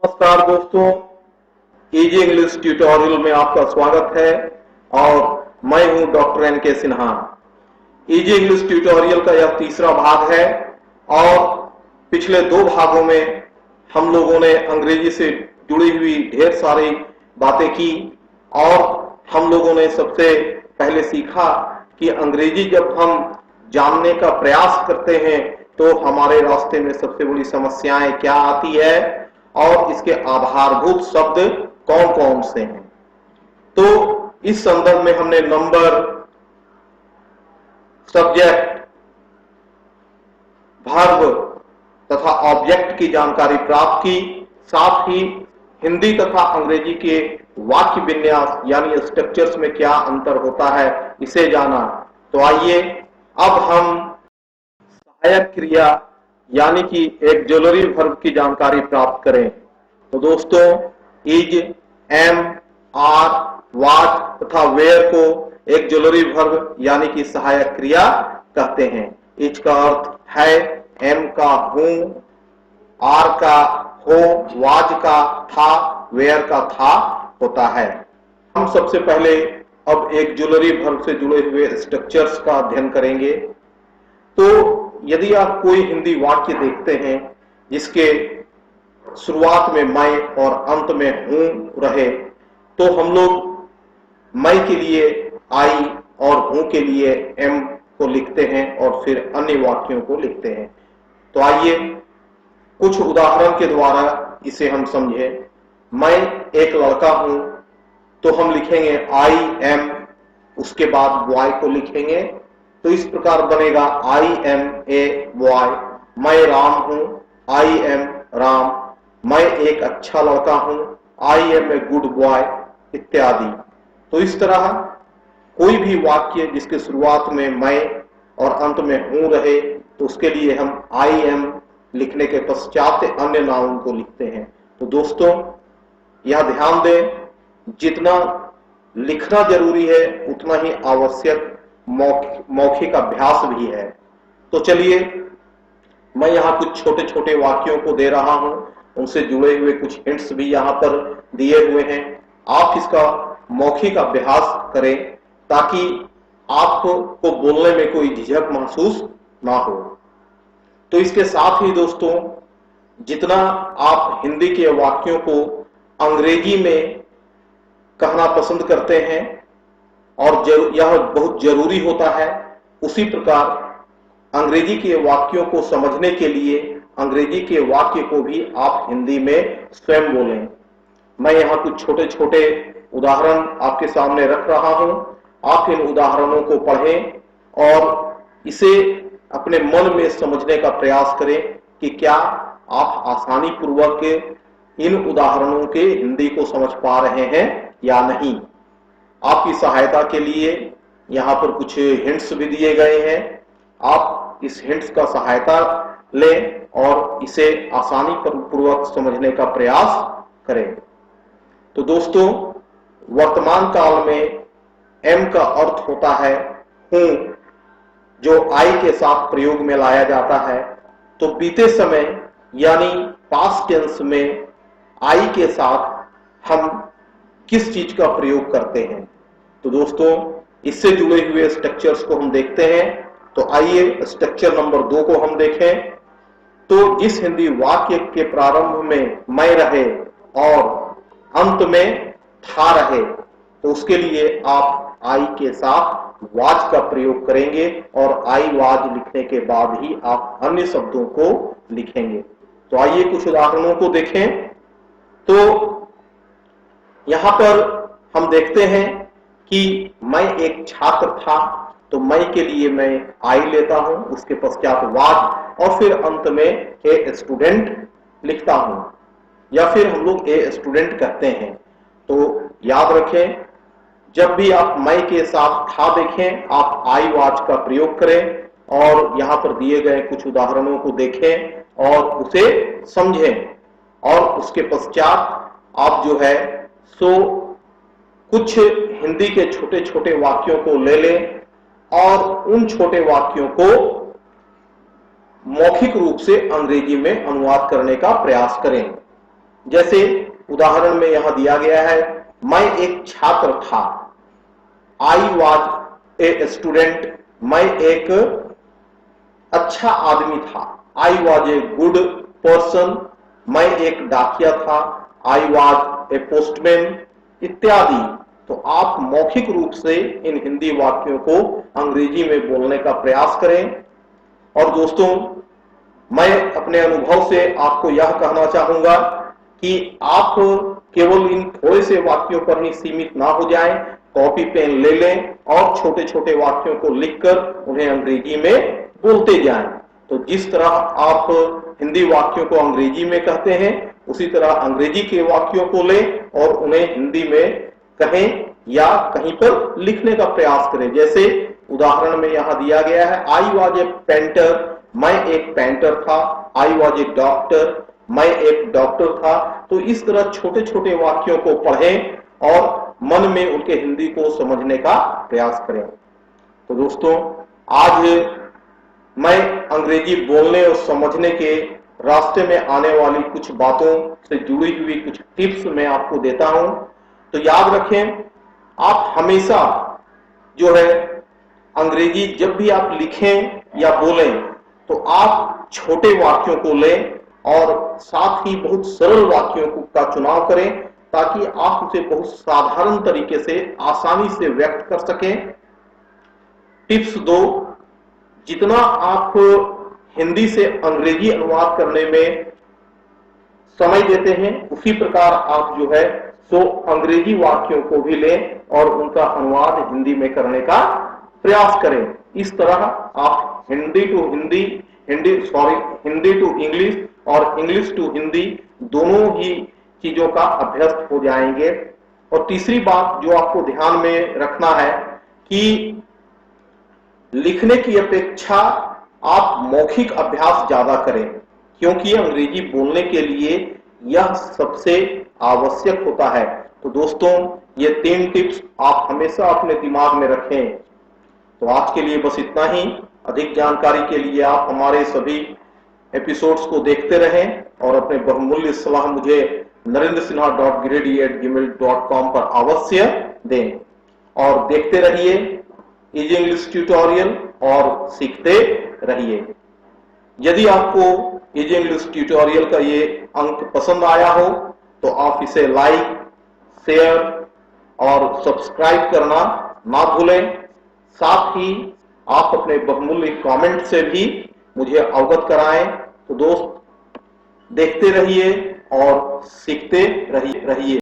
नमस्कार दोस्तों, easy English tutorial में आपका स्वागत है और मैं हूं doctor NK. Sinha. Easy English tutorial का यह तीसरा भाग है और पिछले दो भागों में हम लोगों ने अंग्रेजी से जुड़ी हुई ढेर सारी बातें की और हम लोगों ने सबसे पहले सीखा कि अंग्रेजी जब हम जानने का प्रयास करते हैं तो हमारे रास्ते में सबसे बड़ी समस्याएं क्या आती है और इसके आधारभूत शब्द कौन कौन से हैं। तो इस संदर्भ में हमने नंबर, सब्जेक्ट, वर्ब तथा ऑब्जेक्ट की जानकारी प्राप्त की। साथ ही हिंदी तथा अंग्रेजी के वाक्य विन्यास यानी स्ट्रक्चर्स में क्या अंतर होता है इसे जाना। तो आइए अब हम सहायक क्रिया यानी कि एक्सिलरी वर्ब की जानकारी प्राप्त करें। तो दोस्तों, इज, एम, आर, वाट तथा वेयर को एक्सिलरी वर्ब यानी कि सहायक क्रिया कहते हैं। इज का अर्थ है, एम का हूं, आर का हो, वाज का था, वेयर का था होता है। हम सबसे पहले अब एक्सिलरी वर्ब से जुड़े हुए स्ट्रक्चर्स का अध्ययन करेंगे। तो यदि आप कोई हिंदी वाक्य देखते हैं जिसके शुरुआत में मैं और अंत में हूं रहे, तो हम लोग मैं के लिए आई और हूं के लिए एम को लिखते हैं और फिर अन्य वाक्यों को लिखते हैं। तो आइए कुछ उदाहरण के द्वारा इसे हम समझें। मैं एक लड़का हूं तो हम लिखेंगे आई एम, उसके बाद बॉय को लिखेंगे। तो इस प्रकार बनेगा आई एम ए बॉय। मैं राम हूं, आई एम राम। मैं एक अच्छा लड़का हूं, I am a good boy इत्यादि। तो इस तरह कोई भी वाक्य जिसके शुरुआत में मैं और अंत में हूं रहे तो उसके लिए हम आई एम लिखने के पश्चात अन्य नाउन को लिखते हैं। तो दोस्तों, यह ध्यान दें, जितना लिखना जरूरी है उतना ही आवश्यक मौखिक अभ्यास भी है। तो चलिए मैं यहां कुछ छोटे छोटे वाक्यों को दे रहा हूं, उनसे जुड़े हुए कुछ हिंट्स भी यहां पर दिए हुए हैं। आप इसका मौखिक अभ्यास करें ताकि आपको बोलने में कोई झिझक महसूस ना हो। तो इसके साथ ही दोस्तों, जितना आप हिंदी के वाक्यों को अंग्रेजी में कहना पसंद करते हैं और यह बहुत जरूरी होता है, उसी प्रकार अंग्रेजी के वाक्यों को समझने के लिए अंग्रेजी के वाक्य को भी आप हिंदी में स्वयं बोलें। मैं यहां कुछ छोटे छोटे उदाहरण आपके सामने रख रहा हूं। आप इन उदाहरणों को पढ़ें और इसे अपने मन में समझने का प्रयास करें कि क्या आप आसानी पूर्वक इन उदाहरणों के हिंदी को समझ पा रहे हैं या नहीं। आपकी सहायता के लिए यहां पर कुछ हिंट्स भी दिए गए हैं। आप इस हिंट्स का सहायता लें और इसे आसानी पूर्वक समझने का प्रयास करें। तो दोस्तों, वर्तमान काल में एम का अर्थ होता है हूं, जो आई के साथ प्रयोग में लाया जाता है। तो बीते समय यानी पास्ट टेंस में आई के साथ हम किस चीज का प्रयोग करते हैं। तो दोस्तों, इससे जुड़े हुए स्ट्रक्चर्स को हम देखते हैं। तो आइए स्ट्रक्चर नंबर 2 को हम देखें। तो जिस हिंदी वाक्य के प्रारंभ में मैं रहे और अंत में था रहे, तो उसके लिए आप आई के साथ वाज का प्रयोग करेंगे और आई वाज लिखने के बाद ही आप अन्य शब्दों को लिखेंगे। तो आइए कुछ उदाहरणों को देखें। तो यहां पर हम देखते हैं कि मैं एक छात्र था, तो मैं के लिए मैं आई लेता हूं, उसके पश्चात वाज और फिर अंत में ए स्टूडेंट लिखता हूं, या फिर हम लोग ए स्टूडेंट कहते हैं। तो याद रखें, जब भी आप मैं के साथ था देखें, आप आई वाज का प्रयोग करें और यहां पर दिए गए कुछ उदाहरणों को देखें और उसे समझें और उसके पश्चात आप जो है सो कुछ हिंदी के छोटे छोटे वाक्यों को ले लें और उन छोटे वाक्यों को मौखिक रूप से अंग्रेजी में अनुवाद करने का प्रयास करें। जैसे उदाहरण में यहां दिया गया है, मैं एक छात्र था, आई वॉज ए स्टूडेंट, मैं एक अच्छा आदमी था, I was a good person, मैं एक डाकिया था, आई वॉज ए पोस्टमैन इत्यादि। तो आप मौखिक रूप से इन हिंदी वाक्यों को अंग्रेजी में बोलने का प्रयास करें। और दोस्तों, मैं अपने अनुभव से आपको यह कहना चाहूंगा कि आप केवल इन थोड़े से वाक्यों पर ही सीमित ना हो जाएं, कॉपी पेन ले लें और छोटे छोटे वाक्यों को लिखकर उन्हें अंग्रेजी में बोलते जाएं। तो जिस तरह आप हिंदी वाक्यों को अंग्रेजी में कहते हैं, उसी तरह अंग्रेजी के वाक्यों को लें और उन्हें हिंदी में कहें या कहीं पर लिखने का प्रयास करें। जैसे उदाहरण में यहां दिया गया है, आई वॉज ए पेंटर, मैं एक पेंटर था, आई वॉज ए डॉक्टर, मैं एक डॉक्टर था। तो इस तरह छोटे छोटे वाक्यों को पढ़ें और मन में उनके हिंदी को समझने का प्रयास करें। तो दोस्तों, आज मैं अंग्रेजी बोलने और समझने के रास्ते में आने वाली कुछ बातों से जुड़ी हुई कुछ टिप्स मैं आपको देता हूं। तो याद रखें, आप हमेशा जो है अंग्रेजी जब भी आप लिखें या बोलें तो आप छोटे वाक्यों को लें और साथ ही बहुत सरल वाक्यों का चुनाव करें, ताकि आप उसे बहुत साधारण तरीके से आसानी से व्यक्त कर सकें। टिप्स 2, जितना आप हिंदी से अंग्रेजी अनुवाद करने में समय देते हैं, उसी प्रकार आप जो है सो अंग्रेजी वाक्यों को भी लें और उनका अनुवाद हिंदी में करने का प्रयास करें। इस तरह आप हिंदी टू इंग्लिश और इंग्लिश टू हिंदी दोनों ही चीजों का अभ्यस्त हो जाएंगे। और तीसरी बात जो आपको ध्यान में रखना है कि लिखने की अपेक्षा आप मौखिक अभ्यास ज्यादा करें, क्योंकि अंग्रेजी बोलने के लिए यह सबसे आवश्यक होता है। तो दोस्तों, ये 3 टिप्स आप हमेशा अपने दिमाग में रखें। तो आज के लिए बस इतना ही। अधिक जानकारी के लिए आप हमारे सभी एपिसोड्स को देखते रहें और अपने बहुमूल्य सलाह मुझे narendrasinha.grady@gmail.com पर अवश्य दें और देखते रहिए इजी इंग्लिश ट्यूटोरियल और सीखते रहिए। यदि आपको इजी इंग्लिश ट्यूटोरियल का ये अंक पसंद आया हो तो आप इसे लाइक, शेयर और सब्सक्राइब करना ना भूलें। साथ ही आप अपने बहुमूल्य कमेंट से भी मुझे अवगत कराएं। तो दोस्त, देखते रहिए और सीखते रहिए।